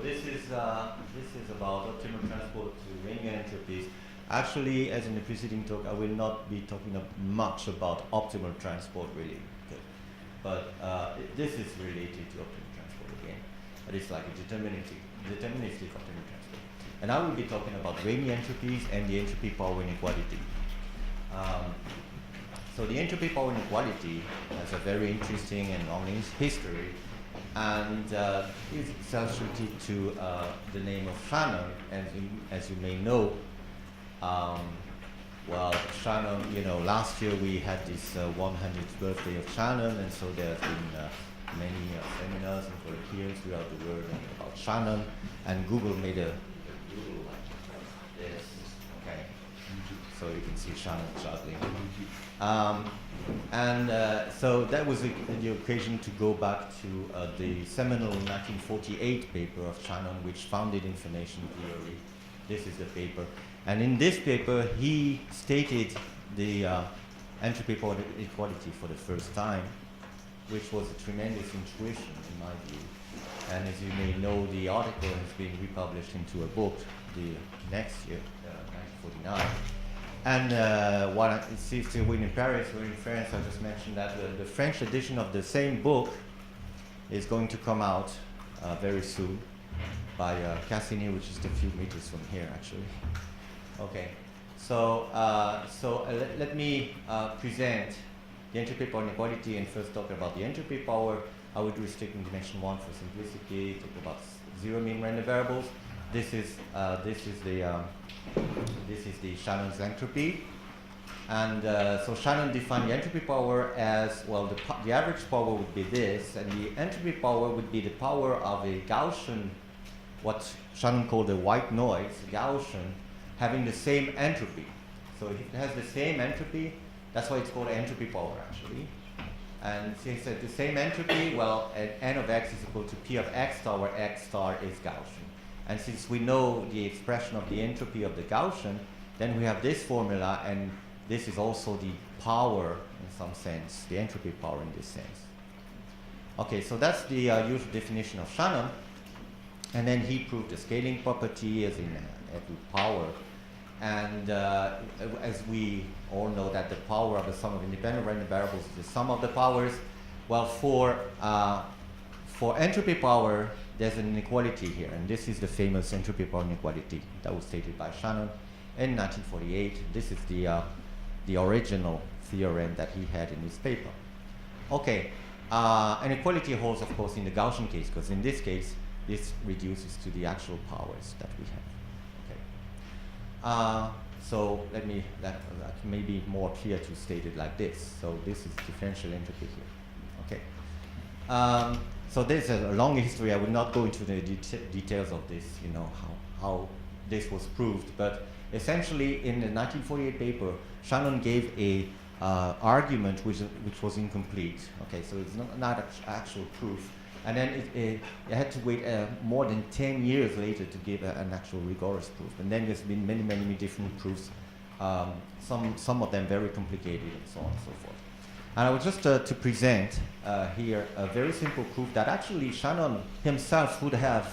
this is about optimal transport to Riemann entropies. Actually, as in the preceding talk, I will not be talking much about optimal transport really, okay. But this is related to optimal transport again. But it's like a deterministic optimal transport. And I will be talking about Riemann entropies and the entropy power inequality. So the entropy power inequality has a very interesting and long history, and is associated to the name of Shannon. As you may know, well, Shannon, last year we had this 100th birthday of Shannon, and so there have been many seminars and colloquiums throughout the world about Shannon, and Google made a Google like this, okay, so you can see Shannon juggling. So that was the occasion to go back to the seminal 1948 paper of Shannon, which founded information theory. This is the paper. And in this paper, he stated the entropy power inequality for the first time, which was a tremendous intuition in my view. And as you may know, the article has been republished into a book the next year, 1949. And what it seems to win in Paris or in France, I just mentioned that the French edition of the same book is going to come out very soon by Cassini, which is a few meters from here, actually. Okay, so let me present the entropy power inequality and first talk about the entropy power. I would restrict in dimension 1 for simplicity, talk about zero mean random variables. This is the Shannon's entropy, and so Shannon defined the entropy power as, well, the average power would be this, and the entropy power would be the power of a Gaussian, what Shannon called a white noise, Gaussian, having the same entropy. So if it has the same entropy, that's why it's called entropy power actually. And since it's the same entropy, well, n of x is equal to p of x star, where x star is Gaussian. And since we know the expression of the entropy of the Gaussian, then we have this formula, and this is also the power in some sense, the entropy power in this sense. Okay, so that's the usual definition of Shannon. And then he proved the scaling property as in every power. And as we all know that the power of the sum of independent random variables is the sum of the powers, well, for entropy power, there's an inequality here, and this is the famous entropy power inequality that was stated by Shannon in 1948. This is the original theorem that he had in his paper. Okay, inequality holds, of course, in the Gaussian case, because in this case, this reduces to the actual powers that we have. Okay. So let me, that may be more clear to state it like this. So this is differential entropy here. Okay. So there's a long history. I will not go into the details of this, how this was proved. But essentially, in the 1948 paper, Shannon gave a argument which was incomplete. Okay, so it's not actual proof. And then it had to wait more than 10 years later to give an actual rigorous proof. And then there's been many, many different proofs, some of them very complicated and so on and so forth. And I would just to present here a very simple proof that actually Shannon himself would have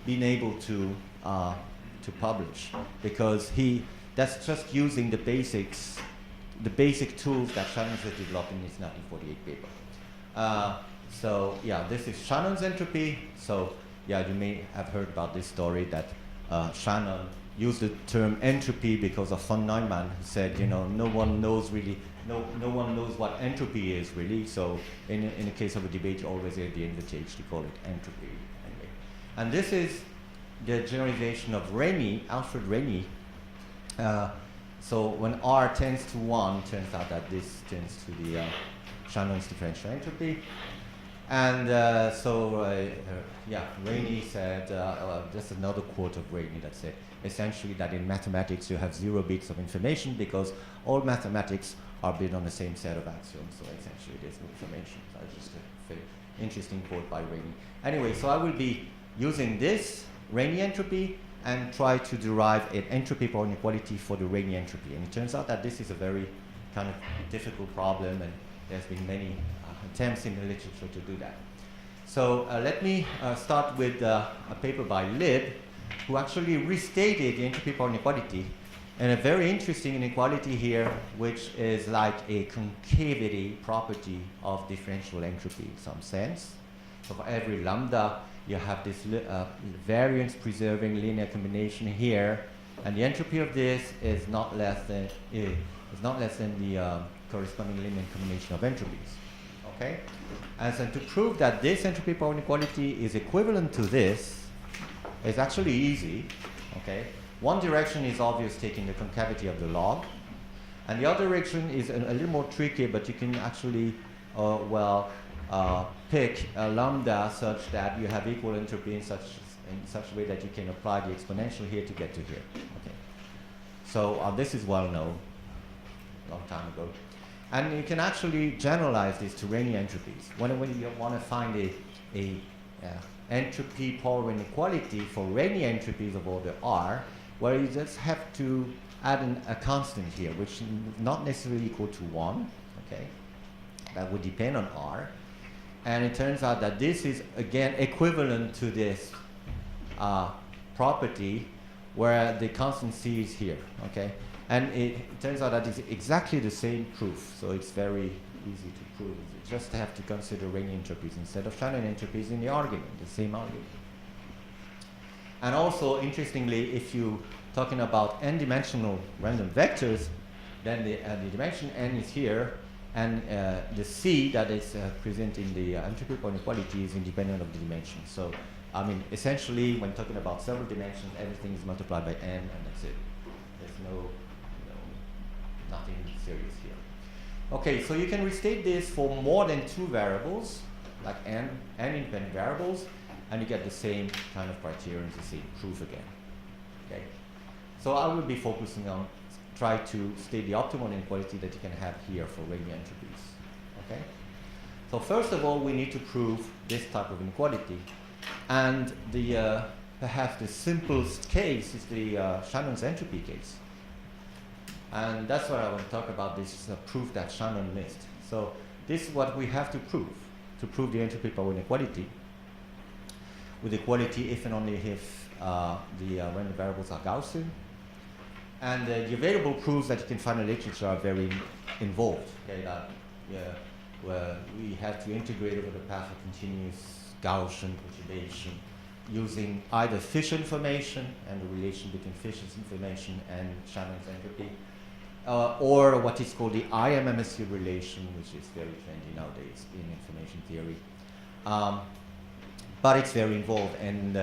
been able to publish, because that's just using the basic tools that Shannon has developed in his 1948 paper. So yeah, this is Shannon's entropy. So yeah, you may have heard about this story that Shannon used the term entropy because of von Neumann, who said, no one knows really, no one knows what entropy is really. So in the case of a debate, you always at the end of the page, you call it entropy. Anyway. And this is the generalization of Rényi, Alfred Rényi. So when R tends to 1, turns out that this tends to the Shannon's differential entropy. And Rényi said, just another quote of Rényi that said, essentially that in mathematics you have 0 bits of information because all mathematics are built on the same set of axioms, so essentially there's no information. So that's just a very interesting quote by Rényi. Anyway, so I will be using this Rényi entropy and try to derive an entropy power inequality for the Rényi entropy. And it turns out that this is a very kind of difficult problem, and there's been many attempts in the literature to do that. So let me start with a paper by Lib, who actually restated the entropy power inequality, and a very interesting inequality here, which is like a concavity property of differential entropy in some sense. So for every lambda, you have this variance-preserving linear combination here, and the entropy of this is not less than the corresponding linear combination of entropies. Okay, and so to prove that this entropy power inequality is equivalent to this is actually easy. Okay, one direction is obvious, taking the concavity of the log, and the other direction is a little more tricky, but you can actually pick a lambda such that you have equal entropy in such a way that you can apply the exponential here to get to here. Okay, so this is well known, long time ago. And you can actually generalize this to Rényi entropies. When you want to find a entropy power inequality for Rényi entropies of order R, where you just have to add a constant here, which is not necessarily equal to 1. Okay, that would depend on R. And it turns out that this is, again, equivalent to this property where the constant C is here. Okay. And it turns out that it's exactly the same proof, so it's very easy to prove. You just have to consider Rényi entropies instead of Shannon entropies in the argument, the same argument. And also, interestingly, if you're talking about n-dimensional random vectors, then the dimension n is here, and the C that is present in the entropy power inequality is independent of the dimension. So, I mean, essentially, when talking about several dimensions, everything is multiplied by n, and that's it. There's nothing serious here. Okay, so you can restate this for more than 2 variables, like n independent variables, and you get the same kind of criterion, the same proof again. Okay, so I will be focusing on try to state the optimal inequality that you can have here for Rényi entropies. Okay, so first of all, we need to prove this type of inequality, and the perhaps the simplest case is the Shannon's entropy case. And that's what I want to talk about, this proof that Shannon missed. So this is what we have to prove the entropy power inequality with equality if and only if the random variables are Gaussian. And the available proofs that you can find in literature are very involved. Okay, where we have to integrate over the path of continuous Gaussian perturbation using either Fisher information and the relation between Fisher's information and Shannon's entropy, or what is called the IMMSU relation, which is very trendy nowadays in information theory. But it's very involved, and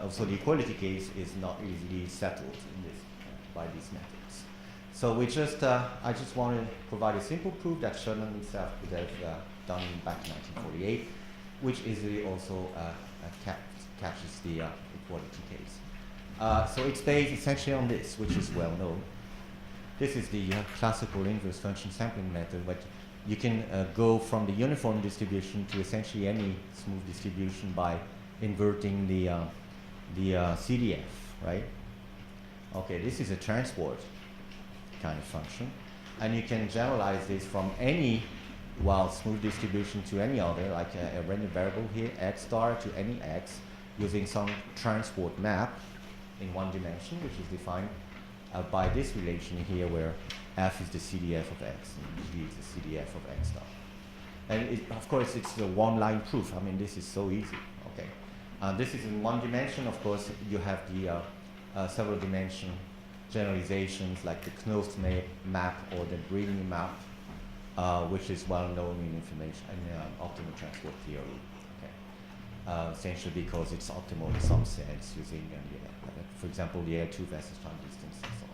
also the equality case is not easily settled in this, by these methods. So we just, I just want to provide a simple proof that Shannon himself could have done back in 1948, which easily also captures the equality case. So it's based essentially on this, which is well known. This is the classical inverse function sampling method, but you can go from the uniform distribution to essentially any smooth distribution by inverting the CDF, right? Okay, this is a transport kind of function, and you can generalize this from any smooth distribution to any other, like a random variable here, x star to any x, using some transport map in one dimension, which is defined by this relation here, where f is the CDF of x and g is the CDF of x star. And of course, it's a one-line proof. I mean, this is so easy. Okay, this is in one dimension. Of course, you have the several dimension generalizations like the Knuth map or the Breeding map, which is well known in information and optimal transport theory. Okay, essentially because it's optimal in some sense using, for example, the L2 versus time distance and so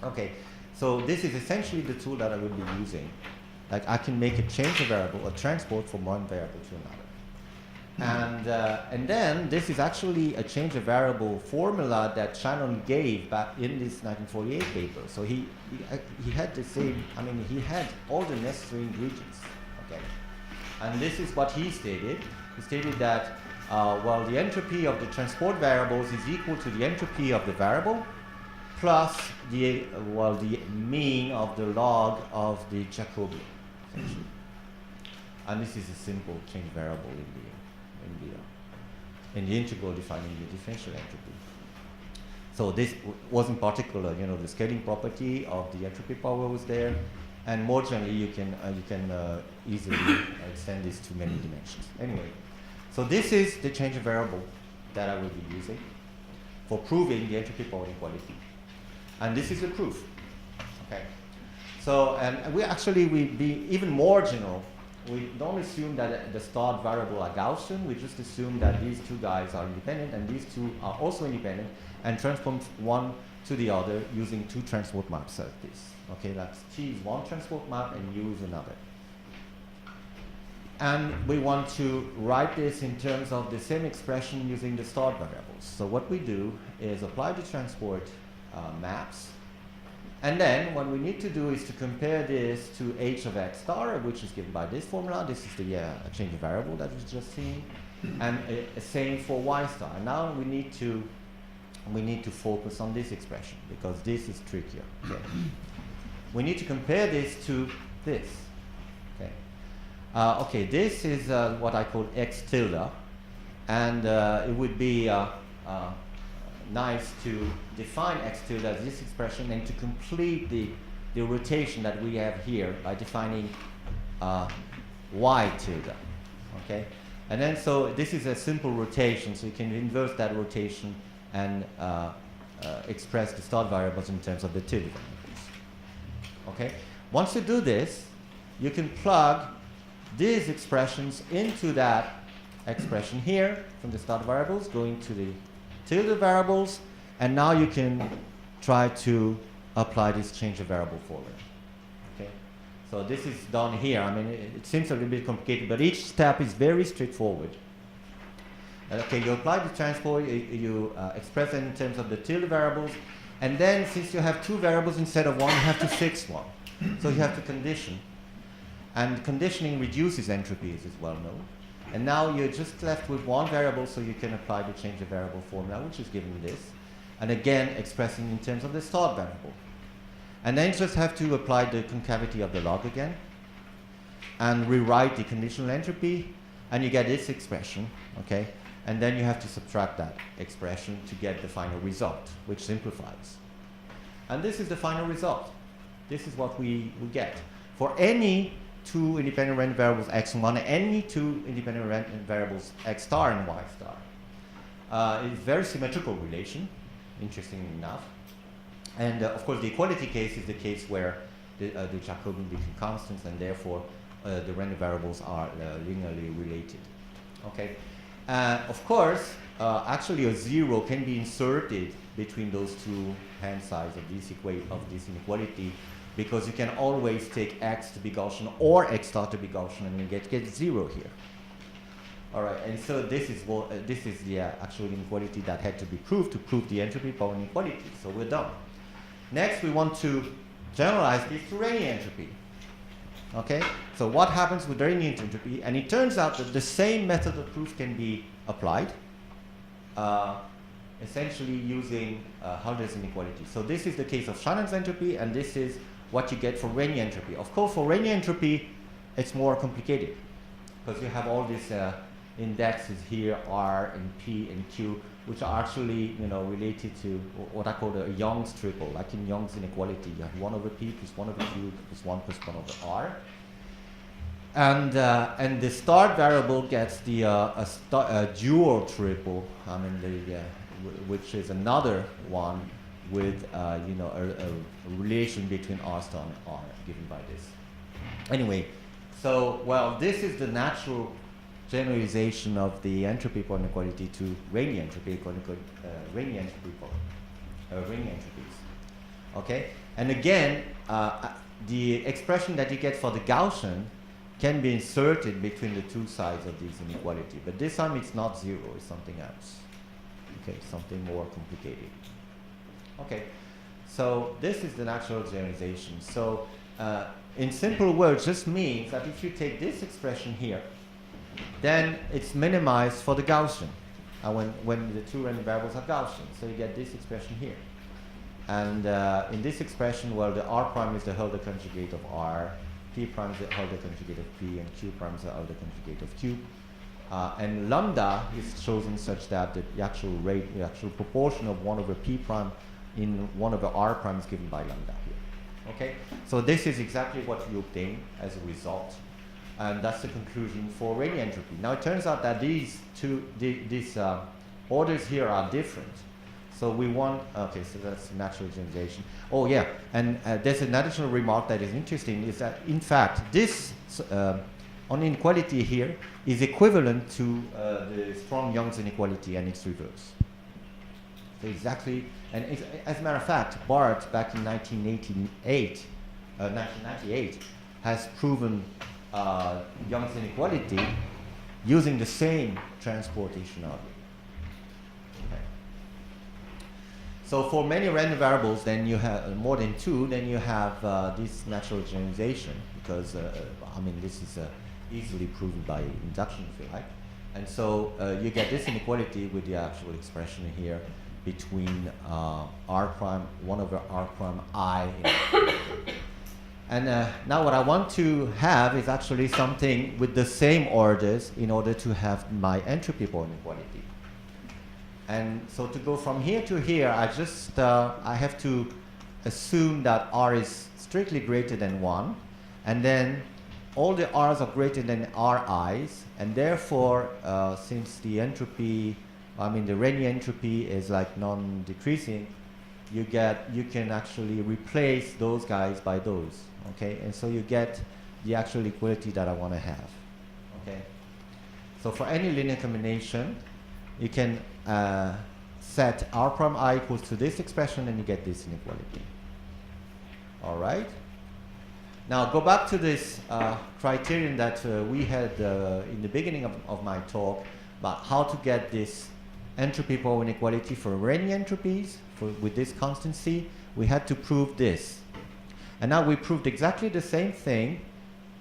on. Okay, so this is essentially the tool that I will be using. Like I can make a change of variable, a transport from one variable to another. And then this is actually a change of variable formula that Shannon gave back in this 1948 paper. So he had the same, I mean, he had all the necessary ingredients, okay? And this is what he stated. He stated that, the entropy of the transport variables is equal to the entropy of the variable plus the mean of the log of the Jacobian, essentially. And this is a simple change variable in the in the integral defining the differential entropy. So this was in particular, the scaling property of the entropy power was there, and more generally you can easily extend this to many dimensions. Anyway, so this is the change of variable that I will be using for proving the entropy power inequality, and this is the proof. Okay. So and we be even more general. We don't assume that the start variable are Gaussian. We just assume that these two guys are independent and these two are also independent, and transform one to the other using two transport maps like this. Okay, that's T is one transport map and U is another. And we want to write this in terms of the same expression using the start variables. So what we do is apply the transport maps. And then what we need to do is to compare this to h of x star, which is given by this formula. This is the change of variable that we've just seen. And same for y star. And now we need to focus on this expression because this is trickier. Okay. We need to compare this to this. Okay. Okay, this is what I call x tilde. And it would be nice to define x tilde as this expression and to complete the rotation that we have here by defining y tilde. Okay, and then so this is a simple rotation, so you can inverse that rotation and express the start variables in terms of the tilde variables. Okay, once you do this, you can plug these expressions into that expression here from the start variables going to the tilde variables, and now you can try to apply this change of variable formula. Okay, so this is done here. I mean, it seems a little bit complicated, but each step is very straightforward. Okay, you apply the transport, you express it in terms of the tilde variables, and then since you have two variables instead of one, you have to fix one. So you have to condition, and conditioning reduces entropy, as is well known. And now you're just left with one variable, so you can apply the change of variable formula, which is given this, and again expressing in terms of the start variable. And then you just have to apply the concavity of the log again, and rewrite the conditional entropy, and you get this expression, okay? And then you have to subtract that expression to get the final result, which simplifies. And this is the final result. This is what we get. For any two independent random variables x and 1, any two independent random variables x star and y star. It's very symmetrical relation, interestingly enough. And of course, the equality case is the case where the Jacobian between constants, and therefore the random variables are linearly related. Okay. Of course, actually a zero can be inserted between those two hand sides of this inequality, because you can always take x to be Gaussian or x star to be Gaussian, and you get zero here. All right, and so this is the actual inequality that had to be proved to prove the entropy power inequality. So we're done. Next, we want to generalize this to Rayleigh entropy. Okay, so what happens with Rayleigh entropy? And it turns out that the same method of proof can be applied, essentially using Hölder's inequality. So this is the case of Shannon's entropy, and this is what you get for Rayleigh entropy. Of course, for Rayleigh entropy, it's more complicated, because you have all these indexes here, R and P and Q, which are actually related to what I call a Young's triple. Like in Young's inequality, you have 1 over P plus 1 over Q plus 1 plus 1 over R. And the start variable gets the a dual triple, I mean which is another one with a relation between R star and R given by this. Anyway, so well, this is the natural generalization of the entropy power inequality to Rayleigh entropy, Rayleigh entropies. Okay, and again, the expression that you get for the Gaussian can be inserted between the two sides of this inequality, but this time it's not zero; it's something else. Okay, something more complicated. Okay, so this is the natural generalization. So, in simple words, just means that if you take this expression here, then it's minimized for the Gaussian, when the two random variables are Gaussian. So you get this expression here. And in this expression, well, the R prime is the Hölder conjugate of R, P prime is the Hölder conjugate of P, and Q prime is the Hölder conjugate of Q. And lambda is chosen such that the actual rate, the actual proportion of 1 over p prime in 1 over r prime is given by lambda here. Okay? So this is exactly what we obtain as a result. And that's the conclusion for Rayleigh entropy. Now it turns out that these orders here are different. So we want, okay, so that's natural generalization. Oh yeah, and there's an additional remark that is interesting, is that in fact this on inequality here is equivalent to the strong Young's inequality and its reverse. So exactly, and as a matter of fact, Barth back in 1998 has proven Young's inequality using the same transportation algorithm. Okay. So for many random variables, then you have more than 2, then you have this natural generalization, because I mean this is easily proven by induction, if you like. And so you get this inequality with the actual expression here between r prime 1 over r prime I. And now what I want to have is actually something with the same orders in order to have my entropy point inequality. And so to go from here to here, I just I have to assume that r is strictly greater than 1, and then all the r's are greater than ri's, and therefore since the entropy, I mean the Rayleigh entropy is like non-decreasing, you can actually replace those guys by those, okay? And so you get the actual equality that I want to have, okay? So for any linear combination, you can set r prime I equals to this expression, and you get this inequality. All right? Now go back to this criterion that we had in the beginning of my talk about how to get this entropy power inequality for Rayleigh entropies with this constancy. We had to prove this. And now we proved exactly the same thing,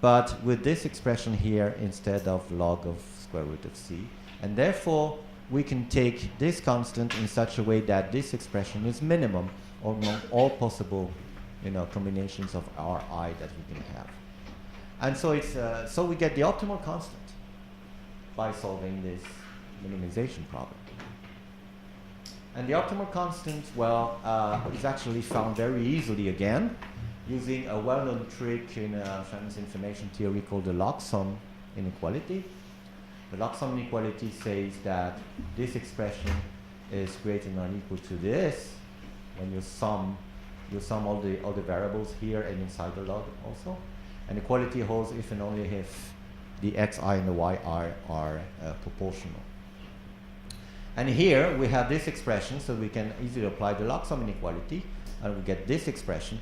but with this expression here instead of log of square root of c. And therefore, we can take this constant in such a way that this expression is minimum among all possible, combinations of Ri that we can have. And so it's so we get the optimal constant by solving this minimization problem. And the optimal constant, well, is actually found very easily again using a well-known trick in Feynman's information theory called the log sum inequality. The log sum inequality says that this expression is greater than or equal to this when you sum all the variables here and inside the log also. And equality holds if and only if the xi and the yi are proportional. And here we have this expression, so we can easily apply the log sum inequality, and we get this expression.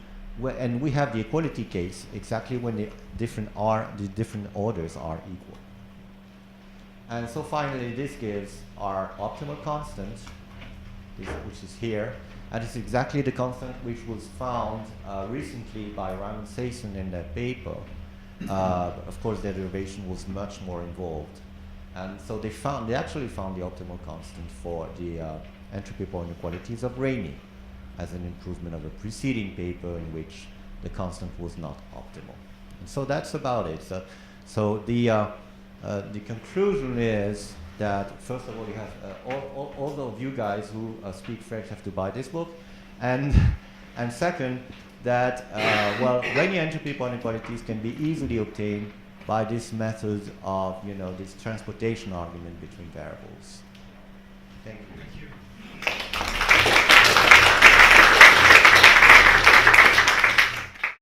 And we have the equality case exactly when the different orders are equal. And so finally, this gives our optimal constant, which is here, and it's exactly the constant which was found recently by Raman Sasson in their paper. Of course, their derivation was much more involved. And so they actually found the optimal constant for the entropy power inequalities of Rayleigh as an improvement of a preceding paper in which the constant was not optimal. And so that's about it. So the conclusion is that, first of all, you have all of you guys who speak French have to buy this book, and second, that well, Rayleigh entropy power inequalities can be easily obtained by this method of this transportation argument between variables. Thank you. Thank you.